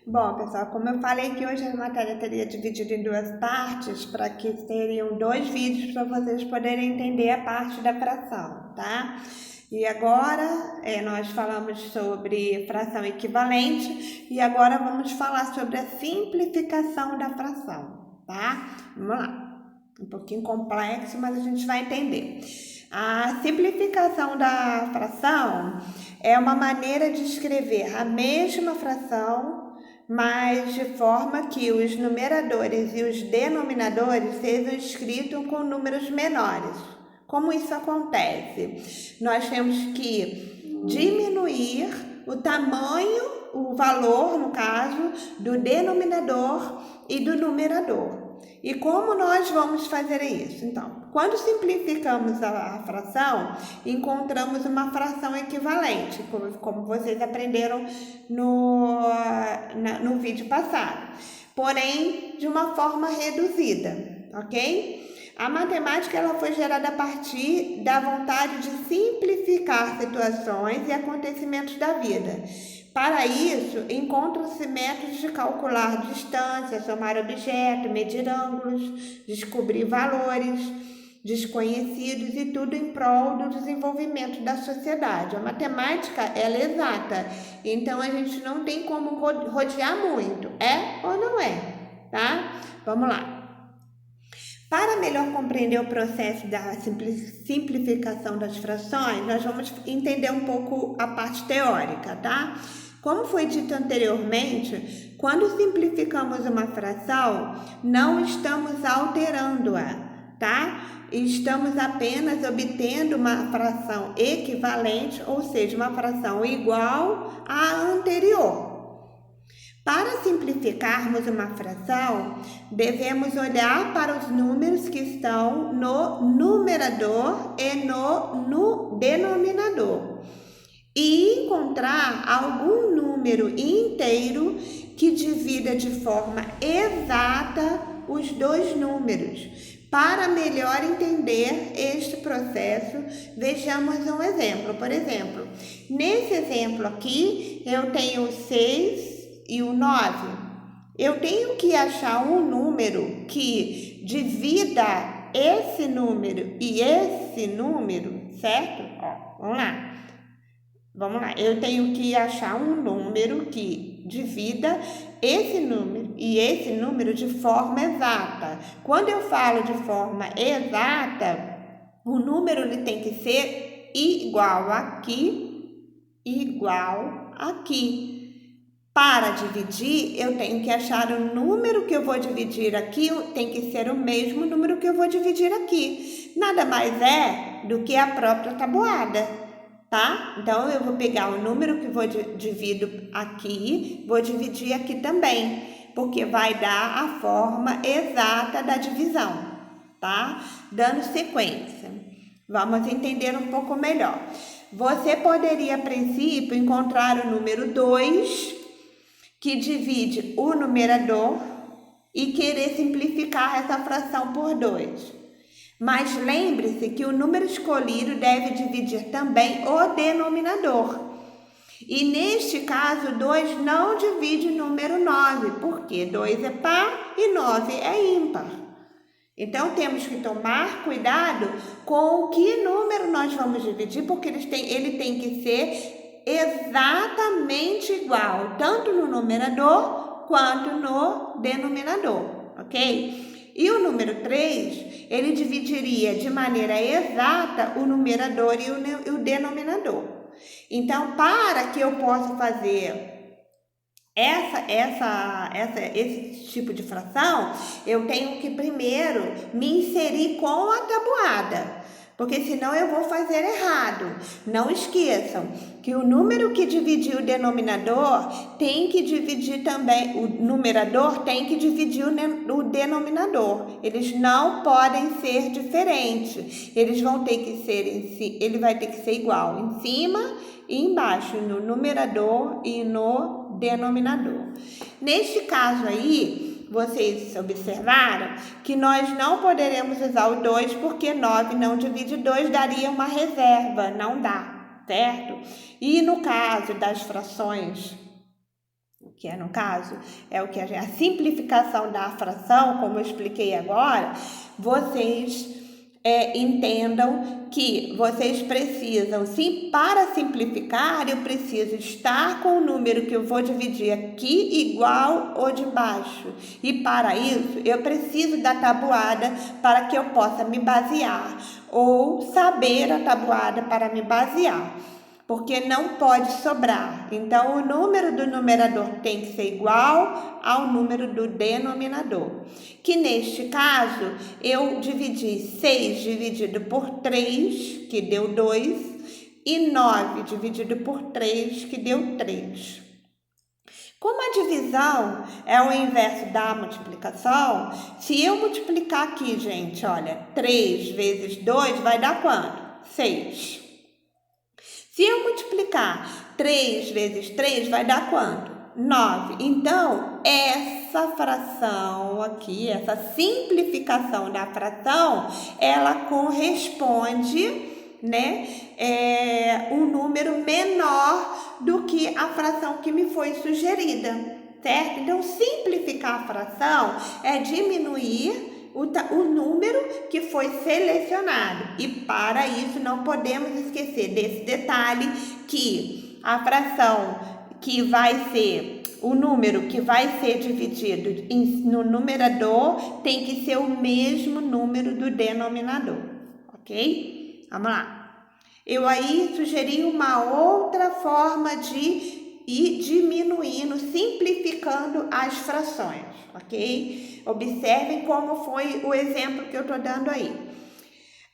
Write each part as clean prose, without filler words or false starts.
Bom, pessoal, como eu falei que hoje a matéria teria dividido em duas partes, para que seriam dois vídeos para vocês poderem entender a parte da fração, tá? E agora nós falamos sobre fração equivalente e agora vamos falar sobre a simplificação da fração, tá? Vamos lá. Um pouquinho complexo, mas a gente vai entender. A simplificação da fração é uma maneira de escrever a mesma fração, mas de forma que os numeradores e os denominadores sejam escritos com números menores. Como isso acontece? Nós temos que diminuir o tamanho, o valor, no caso, do denominador e do numerador. E como nós vamos fazer isso? Então, quando simplificamos a fração, encontramos uma fração equivalente, como vocês aprenderam no vídeo passado, porém de uma forma reduzida, ok? A matemática ela foi gerada a partir da vontade de simplificar situações e acontecimentos da vida. Para isso, encontram-se métodos de calcular distância, somar objetos, medir ângulos, descobrir valores desconhecidos e tudo em prol do desenvolvimento da sociedade. A matemática ela é exata, então a gente não tem como rodear muito, é ou não é, tá? Vamos lá. Para melhor compreender o processo da simplificação das frações, nós vamos entender um pouco a parte teórica, tá? Como foi dito anteriormente, quando simplificamos uma fração, não estamos alterando-a, tá? Estamos apenas obtendo uma fração equivalente, ou seja, uma fração igual à anterior. Para simplificarmos uma fração, devemos olhar para os números que estão no numerador e no denominador e encontrar algum número inteiro que divida de forma exata os dois números. Para melhor entender este processo, vejamos um exemplo. Por exemplo, nesse exemplo aqui, eu tenho 6 e o 9. Eu tenho que achar um número que divida esse número e esse número, certo? Ó, vamos lá. Eu tenho que achar um número que divida esse número e esse número de forma exata. Quando eu falo de forma exata, o número ele tem que ser igual aqui, igual aqui. Para dividir, eu tenho que achar o número que eu vou dividir aqui, tem que ser o mesmo número que eu vou dividir aqui. Nada mais é do que a própria tabuada, tá? Então, eu vou pegar o número que vou dividir aqui, vou dividir aqui também, porque vai dar a forma exata da divisão, tá? Dando sequência. Vamos entender um pouco melhor. Você poderia, a princípio, encontrar o número 2, que divide o numerador e querer simplificar essa fração por 2. Mas lembre-se que o número escolhido deve dividir também o denominador. E neste caso, 2 não divide o número 9, porque 2 é par e 9 é ímpar. Então, temos que tomar cuidado com que número nós vamos dividir, porque ele tem que ser exatamente igual, tanto no numerador quanto no denominador, ok? E o número 3, ele dividiria de maneira exata o numerador e o denominador. Então, para que eu possa fazer esse tipo de fração, eu tenho que primeiro me inserir com a tabuada, porque senão eu vou fazer errado. Não esqueçam que o número que dividir o denominador tem que dividir também, o numerador tem que dividir o denominador. Eles não podem ser diferentes. Eles vão ter que ser, ele vai ter que ser igual em cima e embaixo, no numerador e no denominador. Neste caso aí, vocês observaram que nós não poderemos usar o 2 porque 9 não divide 2, daria uma reserva, não dá, certo? E no caso das frações que é no caso, é o que a simplificação da fração, como eu expliquei agora, vocês entendam que vocês precisam, sim, para simplificar, eu preciso estar com o número que eu vou dividir aqui igual ou de baixo. E para isso, eu preciso da tabuada para que eu possa me basear, ou saber a tabuada para me basear, porque não pode sobrar. Então, o número do numerador tem que ser igual ao número do denominador, que neste caso, eu dividi 6 dividido por 3, que deu 2, e 9 dividido por 3, que deu 3. Como a divisão é o inverso da multiplicação, se eu multiplicar aqui, gente, olha, 3 vezes 2 vai dar quanto? 6. Se eu multiplicar 3 vezes 3, vai dar quanto? 9. Então, essa fração aqui, essa simplificação da fração, ela corresponde, um número menor do que a fração que me foi sugerida, certo? Então, simplificar a fração é diminuir o número que foi selecionado. E para isso não podemos esquecer desse detalhe, que a fração que vai ser, o número que vai ser dividido no numerador tem que ser o mesmo número do denominador, ok? Vamos lá. Eu aí sugeri uma outra forma de ir diminuindo, simplificando as frações, ok? Observem como foi o exemplo que eu estou dando aí.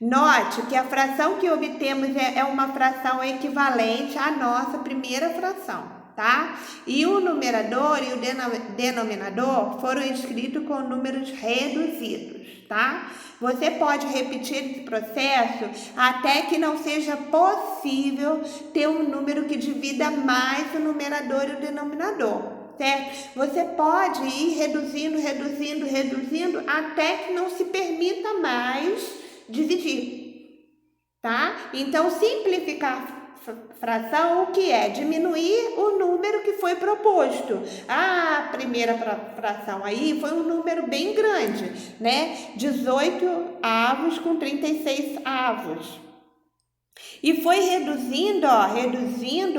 Note que a fração que obtemos é uma fração equivalente à nossa primeira fração, tá? E o numerador e o denominador foram escritos com números reduzidos, tá? Você pode repetir esse processo até que não seja possível ter um número que divida mais o numerador e o denominador, certo? Você pode ir reduzindo até que não se permita mais dividir, tá? Então, simplificar fração, o que é? Diminuir o número que foi proposto. A primeira fração aí foi um número bem grande, 18 avos com 36 avos. E foi reduzindo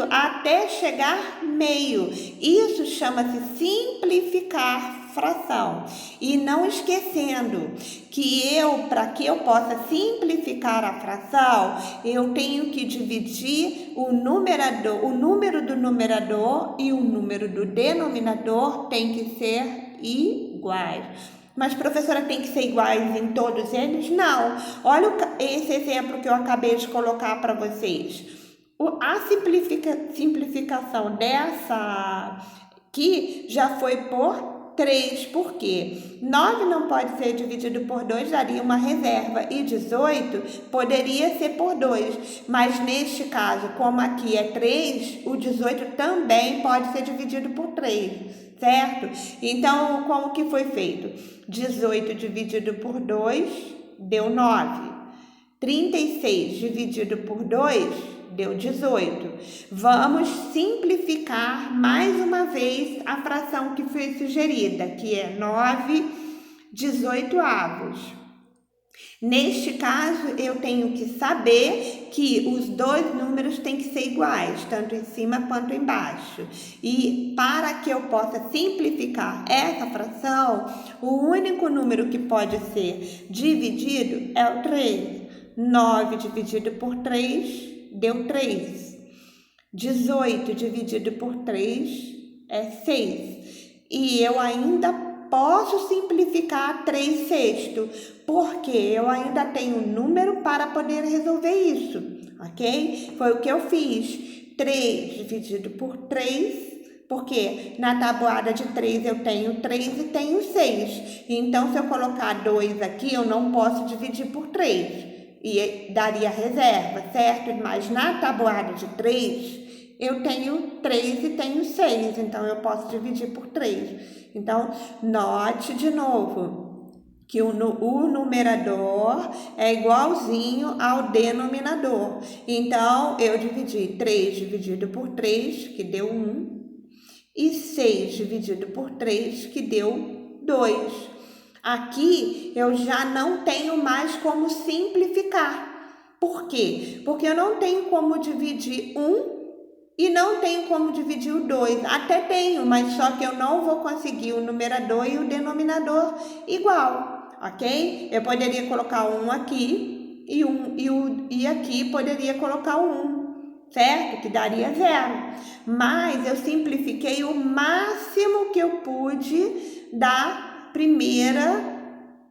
até chegar meio. Isso chama-se simplificar fração. E não esquecendo que para que eu possa simplificar a fração, eu tenho que dividir o número do numerador e o número do denominador tem que ser iguais. Mas, professora, tem que ser iguais em todos eles? Não. Olha esse exemplo que eu acabei de colocar para vocês. A simplificação dessa aqui já foi por 3, porque 9 não pode ser dividido por 2, daria uma reserva, e 18 poderia ser por 2, mas neste caso, como aqui é 3, o 18 também pode ser dividido por 3, certo? Então, como que foi feito? 18 dividido por 2 deu 9, 36 dividido por 2 deu 18. Vamos simplificar mais uma vez a fração que foi sugerida, que é 9 18 avos. Neste caso, eu tenho que saber que os dois números têm que ser iguais, tanto em cima quanto embaixo. E para que eu possa simplificar essa fração, o único número que pode ser dividido é o 3. 9 dividido por 3 deu 3. 18 dividido por 3 é 6. E eu ainda posso simplificar 3 sextos, porque eu ainda tenho um número para poder resolver isso, ok? Foi o que eu fiz. 3 dividido por 3, porque na tabuada de 3 eu tenho 3 e tenho 6. Então, se eu colocar 2 aqui, eu não posso dividir por 3. E daria reserva, certo? Mas na tabuada de 3, eu tenho 3 e tenho 6, então eu posso dividir por 3. Então, note de novo que o numerador é igualzinho ao denominador. Então, eu dividi 3 dividido por 3, que deu 1, e 6 dividido por 3, que deu 2. Aqui eu já não tenho mais como simplificar. Por quê? Porque eu não tenho como dividir 1 e não tenho como dividir o 2. Até tenho, mas só que eu não vou conseguir o numerador e o denominador igual, ok? Eu poderia colocar 1 aqui e aqui poderia colocar o 1, certo? Que daria 0. Mas eu simplifiquei o máximo que eu pude da primeira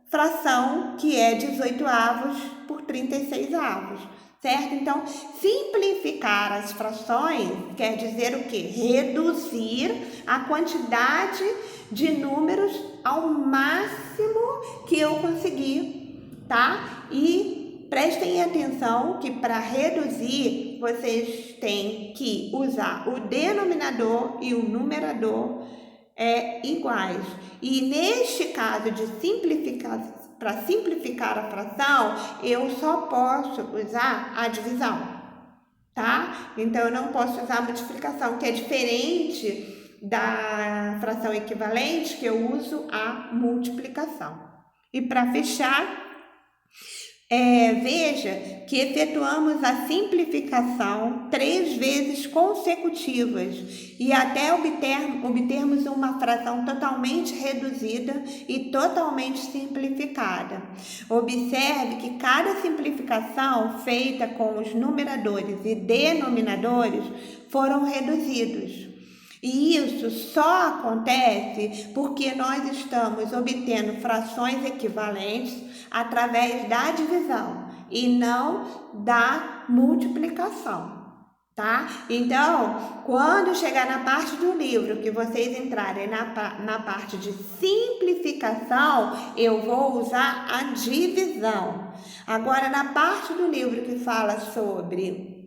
fração, que é 18 avos por 36 avos, certo? Então, simplificar as frações quer dizer o quê? Reduzir a quantidade de números ao máximo que eu conseguir, tá? E prestem atenção que para reduzir, vocês têm que usar o denominador e o numerador iguais. E neste caso de simplificar, para simplificar a fração, eu só posso usar a divisão, tá? Então eu não posso usar a multiplicação, que é diferente da fração equivalente, que eu uso a multiplicação. E para fechar, veja que efetuamos a simplificação 3 vezes consecutivas e até obtermos uma fração totalmente reduzida e totalmente simplificada. Observe que cada simplificação feita com os numeradores e denominadores foram reduzidos. E isso só acontece porque nós estamos obtendo frações equivalentes através da divisão e não da multiplicação, tá? Então, quando chegar na parte do livro que vocês entrarem na parte de simplificação, eu vou usar a divisão. Agora, na parte do livro que fala sobre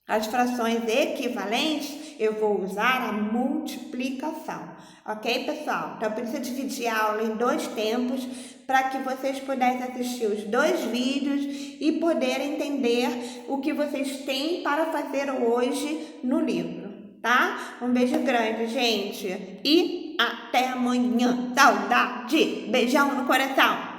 as frações equivalentes, eu vou usar a multiplicação, ok, pessoal? Então, precisa dividir a aula em 2 tempos para que vocês pudessem assistir os 2 vídeos e poderem entender o que vocês têm para fazer hoje no livro, tá? Um beijo grande, gente, e até amanhã. Saudade! Beijão no coração!